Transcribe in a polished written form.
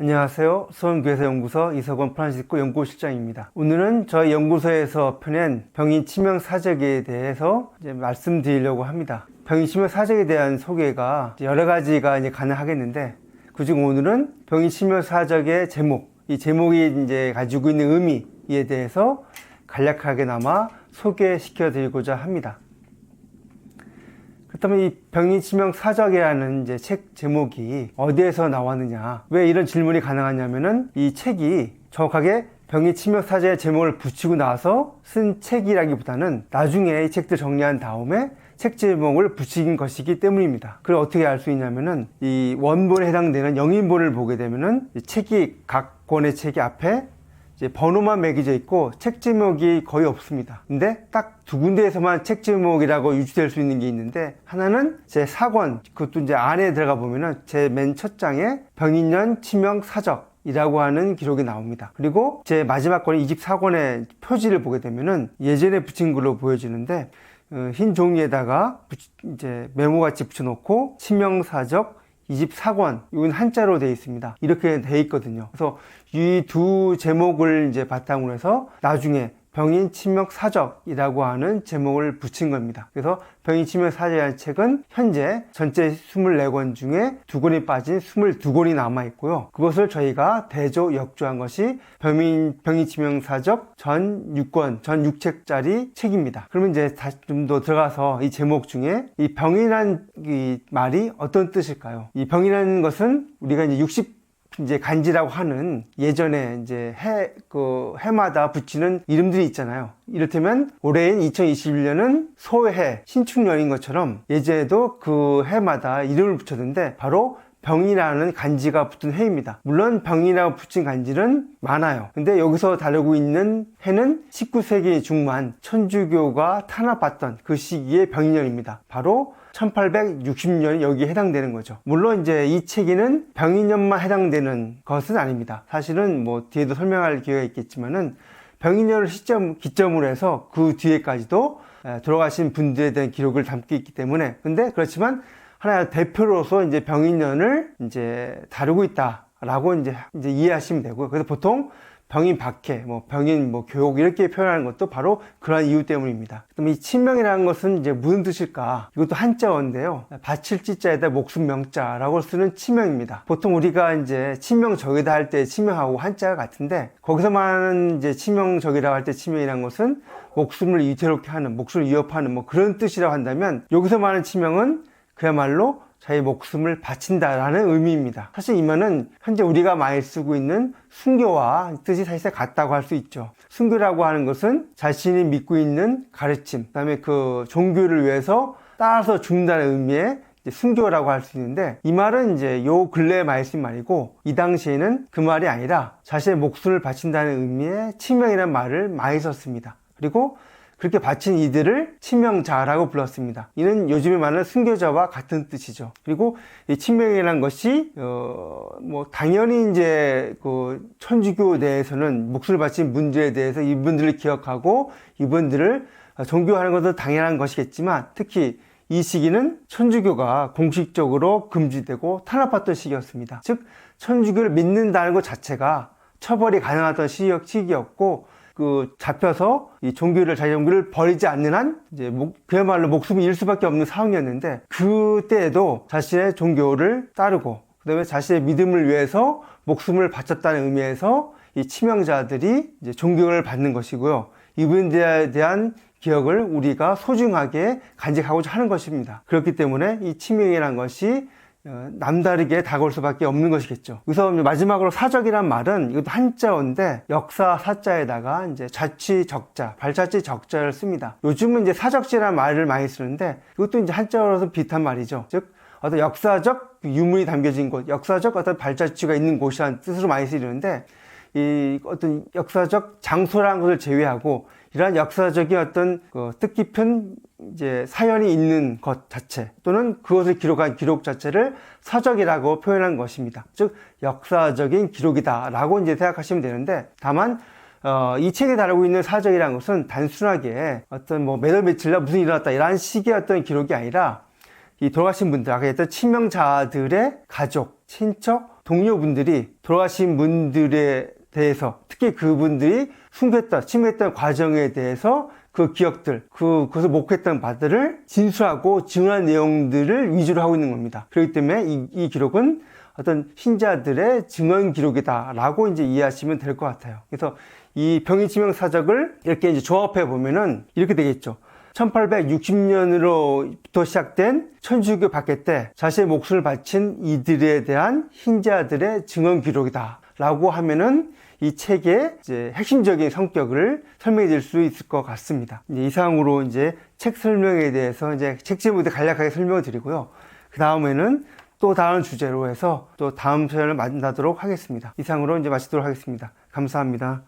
안녕하세요. 수원교회사연구소 이석원 프란시스코 연구실장입니다. 오늘은 저희 연구소에서 펴낸 병인 치명 사적에 대해서 말씀드리려고 합니다. 병인 치명 사적에 대한 소개가 여러 가지가 가능하겠는데, 그중 오늘은 병인 치명 사적의 제목, 이 제목이 가지고 있는 의미에 대해서 간략하게나마 소개시켜 드리고자 합니다. 그렇다면 이 병인 치명 사적이라는 책 제목이 어디에서 나왔느냐, 왜 이런 질문이 가능하냐면은, 이 책이 정확하게 병인 치명 사적의 제목을 붙이고 나서 쓴 책이라기보다는 나중에 이 책들 정리한 다음에 책 제목을 붙인 것이기 때문입니다. 그걸 어떻게 알 수 있냐면은, 이 원본에 해당되는 영인본을 보게 되면은 이 책이, 각 권의 책이 앞에 번호만 매겨져 있고 책 제목이 거의 없습니다. 근데 딱 두 군데에서만 책 제목이라고 유추될 수 있는 게 있는데, 하나는 제 4권, 그것도 안에 들어가 보면은 제 맨 첫 장에 병인년 치명 사적이라고 하는 기록이 나옵니다. 그리고 제 마지막 권의 24권의 표지를 보게 되면은 예전에 붙인 걸로 보여지는데, 흰 종이에다가 메모같이 붙여놓고 치명사적 24권, 이건 한자로 되어 있습니다. 이렇게 되어 있거든요. 그래서 이 두 제목을 바탕으로 해서 나중에 병인 치명 사적이라고 하는 제목을 붙인 겁니다. 그래서 병인 치명 사적이라는 책은 현재 전체 24권 중에 2권이 빠진 22권이 남아 있고요. 그것을 저희가 대조 역조한 것이 병인 치명 사적 전 6권, 전 6책짜리 책입니다. 그러면 다시 좀 더 들어가서 이 제목 중에 이 병이란 이 말이 어떤 뜻일까요? 이 병이라는 것은 우리가 60 간지라고 하는 예전에 해마다 붙이는 이름들이 있잖아요. 이를테면 올해인 2021년은 소해, 신축년인 것처럼 예전에도 그 해마다 이름을 붙였는데 바로 병이라는 간지가 붙은 해입니다. 물론 병이라고 붙인 간지는 많아요. 근데 여기서 다루고 있는 해는 19세기 중반 천주교가 탄압받던 그 시기의 병인년입니다. 바로 1860년이 여기에 해당되는 거죠. 물론 이 책에는 병인년만 해당되는 것은 아닙니다. 사실은 뒤에도 설명할 기회가 있겠지만은 병인년을 기점으로 해서 그 뒤에까지도 돌아가신 분들에 대한 기록을 담고 있기 때문에, 근데 그렇지만 하나의 대표로서 병인년을 다루고 있다라고 이해하시면 되고요. 그래서 보통 병인 박해, 병인 교육 이렇게 표현하는 것도 바로 그러한 이유 때문입니다. 그럼 이 치명이라는 것은 무슨 뜻일까? 이것도 한자어인데요. 바칠 찌자에다 목숨 명자라고 쓰는 치명입니다. 보통 우리가 치명적이다 할 때 치명하고 한자가 같은데, 거기서 말하는 치명적이라고 할 때 치명이라는 것은 목숨을 위태롭게 하는, 목숨을 위협하는 그런 뜻이라고 한다면, 여기서 말하는 치명은 그야말로 자기 목숨을 바친다라는 의미입니다. 사실 이 말은 현재 우리가 많이 쓰고 있는 순교와 뜻이 사실 같다고 할 수 있죠. 순교라고 하는 것은 자신이 믿고 있는 가르침, 그 다음에 그 종교를 위해서 따라서 죽는다는 의미의 순교라고 할 수 있는데, 이 말은 요 근래에 많이 쓴 말이고, 이 당시에는 그 말이 아니라 자신의 목숨을 바친다는 의미의 치명이라는 말을 많이 썼습니다. 그리고 그렇게 바친 이들을 치명자라고 불렀습니다. 이는 요즘에 말하는 순교자와 같은 뜻이죠. 그리고 이 치명이라는 것이 당연히 그 천주교 내에서는 목숨을 바친 분들에 대해서 이분들을 기억하고 이분들을 존경하는 것도 당연한 것이겠지만, 특히 이 시기는 천주교가 공식적으로 금지되고 탄압받던 시기였습니다. 즉 천주교를 믿는다는 것 자체가 처벌이 가능하던 시기였고, 잡혀서 이 자기 종교를 버리지 않는 한 그야말로 목숨을 잃을 수밖에 없는 상황이었는데, 그때에도 자신의 종교를 따르고 그다음에 자신의 믿음을 위해서 목숨을 바쳤다는 의미에서 이 치명자들이 존경을 받는 것이고요. 이분들에 대한 기억을 우리가 소중하게 간직하고자 하는 것입니다. 그렇기 때문에 이 치명이라는 것이 남다르게 다가올 수밖에 없는 것이겠죠. 그래서 마지막으로 사적이란 말은, 이것도 한자어인데 역사 사자에다가 자치 적자, 발자취 적자를 씁니다. 요즘은 사적지라는 말을 많이 쓰는데, 이것도 한자어로서 비슷한 말이죠. 즉 어떤 역사적 유물이 담겨진 곳, 역사적 어떤 발자취가 있는 곳이라는 뜻으로 많이 쓰이는데, 이 어떤 역사적 장소라는 것을 제외하고 이러한 역사적인 어떤 뜻깊은 사연이 있는 것 자체, 또는 그것을 기록한 기록 자체를 사적이라고 표현한 것입니다. 즉 역사적인 기록이다라고 생각하시면 되는데, 다만 이 책에 다루고 있는 사적이라는 것은 단순하게 어떤 매달 며칠 날 무슨 일이 일어났다 이런 식의 어떤 기록이 아니라, 이 돌아가신 분들, 아까 했던 치명자들의 가족, 친척, 동료분들이 돌아가신 분들에 대해서, 특히 그분들이 숨겼던, 침해했던 과정에 대해서 그 기억들, 그것을 목회했던 바들을 진술하고 증언한 내용들을 위주로 하고 있는 겁니다. 그렇기 때문에 이 기록은 어떤 신자들의 증언 기록이다라고 이제 이해하시면 될 것 같아요. 그래서 이 병이치명 사적을 이렇게 이제 조합해 보면은 이렇게 되겠죠. 1860년으로부터 시작된 천주교 박해 때 자신의 목숨을 바친 이들에 대한 신자들의 증언 기록이다 라고 하면은 이 책의 이제 핵심적인 성격을 설명해 드릴 수 있을 것 같습니다. 이제 이상으로 이제 책 설명에 대해서 이제 책 제목에 간략하게 설명을 드리고요. 그 다음에는 또 다른 주제로 해서 또 다음 시간을 만나도록 하겠습니다. 이상으로 이제 마치도록 하겠습니다. 감사합니다.